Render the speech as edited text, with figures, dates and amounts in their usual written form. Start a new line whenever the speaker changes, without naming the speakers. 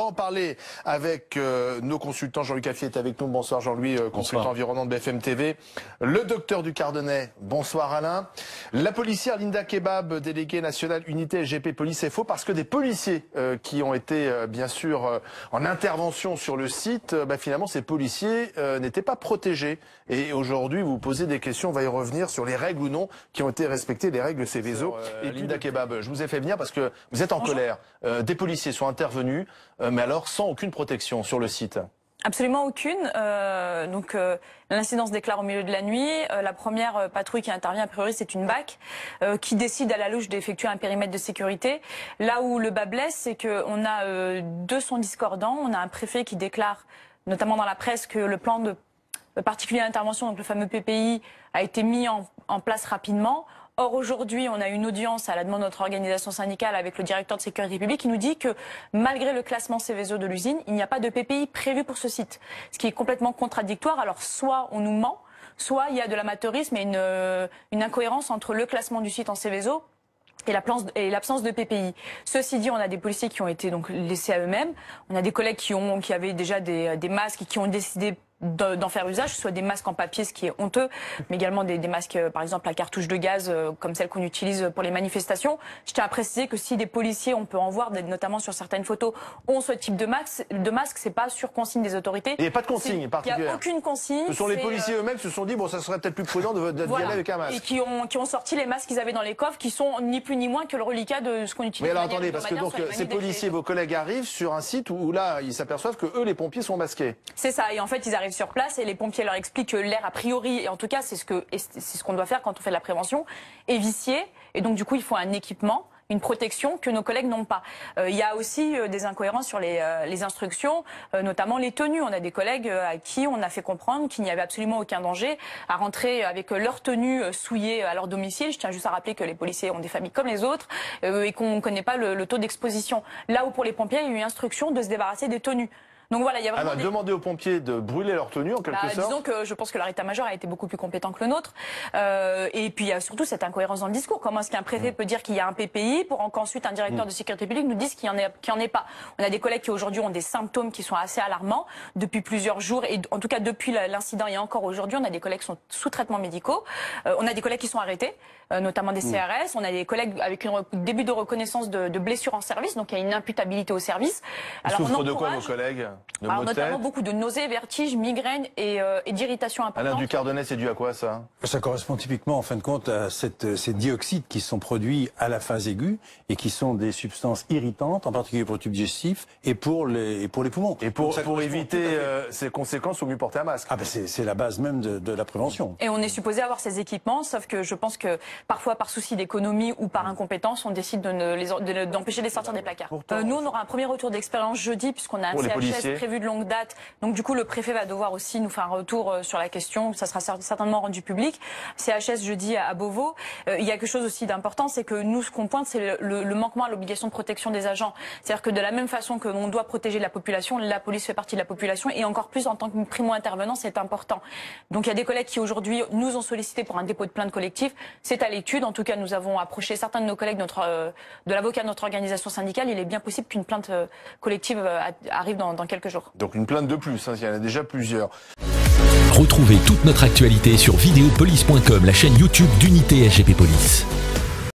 en parler avec nos consultants. Jean-Luc Caffier est avec nous. Bonsoir Jean-Louis, consultant environnement de BFM TV. Le docteur du Cardonnais. Bonsoir Alain. La policière Linda Kebab, déléguée nationale unité SGP Police FO, parce que des policiers qui ont été bien sûr en intervention sur le site, finalement ces policiers n'étaient pas protégés. Et aujourd'hui vous posez des questions, on va y revenir sur les règles ou non qui ont été respectées, les règles Céveso. Et Linda Kebab, je vous ai fait venir parce que vous êtes en colère. Des policiers sont intervenus, mais alors sans aucune protection sur le site.
Absolument aucune. L'incident se déclare au milieu de la nuit. La première patrouille qui intervient, a priori, c'est une BAC qui décide à la louche d'effectuer un périmètre de sécurité. Là où le bas blesse, c'est qu'on a deux sons discordants. On a un préfet qui déclare, notamment dans la presse, que le plan de particulier d'intervention, donc le fameux PPI, a été mis en place rapidement. Or, aujourd'hui, on a une audience à la demande de notre organisation syndicale avec le directeur de sécurité publique qui nous dit que malgré le classement Céveso de l'usine, il n'y a pas de PPI prévu pour ce site. Ce qui est complètement contradictoire. Alors, soit on nous ment, soit il y a de l'amateurisme et une incohérence entre le classement du site en Céveso et l'absence de PPI. Ceci dit, on a des policiers qui ont été donc laissés à eux-mêmes. On a des collègues qui avaient déjà des masques et qui ont décidé d'en faire usage, soit des masques en papier, ce qui est honteux, mais également des masques, par exemple, à cartouche de gaz, comme celle qu'on utilise pour les manifestations. Je tiens à préciser que si des policiers, on peut en voir, notamment sur certaines photos, ont ce type de masque, c'est pas sur consigne des autorités.
Il n'y a pas de consigne particulière.
Il n'y a aucune consigne.
Ce sont les policiers eux-mêmes qui se sont dit, bon, ça serait peut-être plus prudent d'y aller avec un masque.
Et qui ont sorti les masques qu'ils avaient dans les coffres, qui sont ni plus ni moins que le reliquat de ce qu'on utilise.
Mais alors attendez, parce que donc ces policiers, vos collègues arrivent sur un site où là, ils s'aperçoivent que eux, les pompiers sont masqués.
C'est ça, et en fait, ils arrivent sur place et les pompiers leur expliquent que l'air a priori, et en tout cas c'est ce qu'on doit faire quand on fait de la prévention, est vicié, et donc du coup il faut un équipement, une protection que nos collègues n'ont pas. Il y a aussi des incohérences sur les instructions, notamment les tenues. On a des collègues à qui on a fait comprendre qu'il n'y avait absolument aucun danger à rentrer avec leur tenue souillée à leur domicile. Je tiens juste à rappeler que les policiers ont des familles comme les autres et qu'on ne connaît pas le taux d'exposition. Là où pour les pompiers, il y a eu instruction de se débarrasser des tenues. Donc voilà, il y a vraiment
demander aux pompiers de brûler leur tenue en quelque sorte.
Disons que je pense que leur état-major a été beaucoup plus compétent que le nôtre. Et puis il y a surtout cette incohérence dans le discours. Comment est-ce qu'un préfet peut dire qu'il y a un PPI pour qu'ensuite un directeur de sécurité publique nous dise qu'il n'y en ait pas? On a des collègues qui aujourd'hui ont des symptômes qui sont assez alarmants depuis plusieurs jours. Et en tout cas depuis l'incident et encore aujourd'hui, on a des collègues qui sont sous traitement médicaux. On a des collègues qui sont arrêtés, notamment des CRS. On a des collègues avec un début de reconnaissance de blessures en service. Donc il y a une imputabilité au service.
Ils souffrent de quoi vos collègues?
Alors, notamment beaucoup de nausées, vertiges, migraines et d'irritations importantes.
Alain du Cardonnais, c'est dû à quoi ça?
Ça correspond typiquement en fin de compte à ces dioxydes qui sont produits à la phase aiguë et qui sont des substances irritantes, en particulier pour le tube digestif et pour les poumons.
Et pour éviter ces conséquences, il faut mieux porter un masque.
C'est la base même de la prévention.
Et on est supposé avoir ces équipements, sauf que je pense que parfois par souci d'économie ou par incompétence, on décide d'empêcher de les sortir des placards. Nous, on aura un premier retour d'expérience jeudi puisqu'on a un CHS prévu de longue date. Donc du coup, le préfet va devoir aussi nous faire un retour sur la question. Ça sera certainement rendu public. CHS jeudi à Beauvau. Il y a quelque chose aussi d'important, c'est que nous, ce qu'on pointe, c'est le manquement à l'obligation de protection des agents. C'est-à-dire que de la même façon que l'on doit protéger la population, la police fait partie de la population et encore plus en tant que primo-intervenant, c'est important. Donc il y a des collègues qui aujourd'hui nous ont sollicité pour un dépôt de plainte collectif. C'est à l'étude. En tout cas, nous avons approché certains de nos collègues de l'avocat de notre organisation syndicale. Il est bien possible qu'une plainte collective arrive dans quelques jours. Donc
une plainte de plus, il y en a déjà plusieurs.
Retrouvez toute notre actualité sur videopolice.com, la chaîne YouTube d'Unité SGP Police.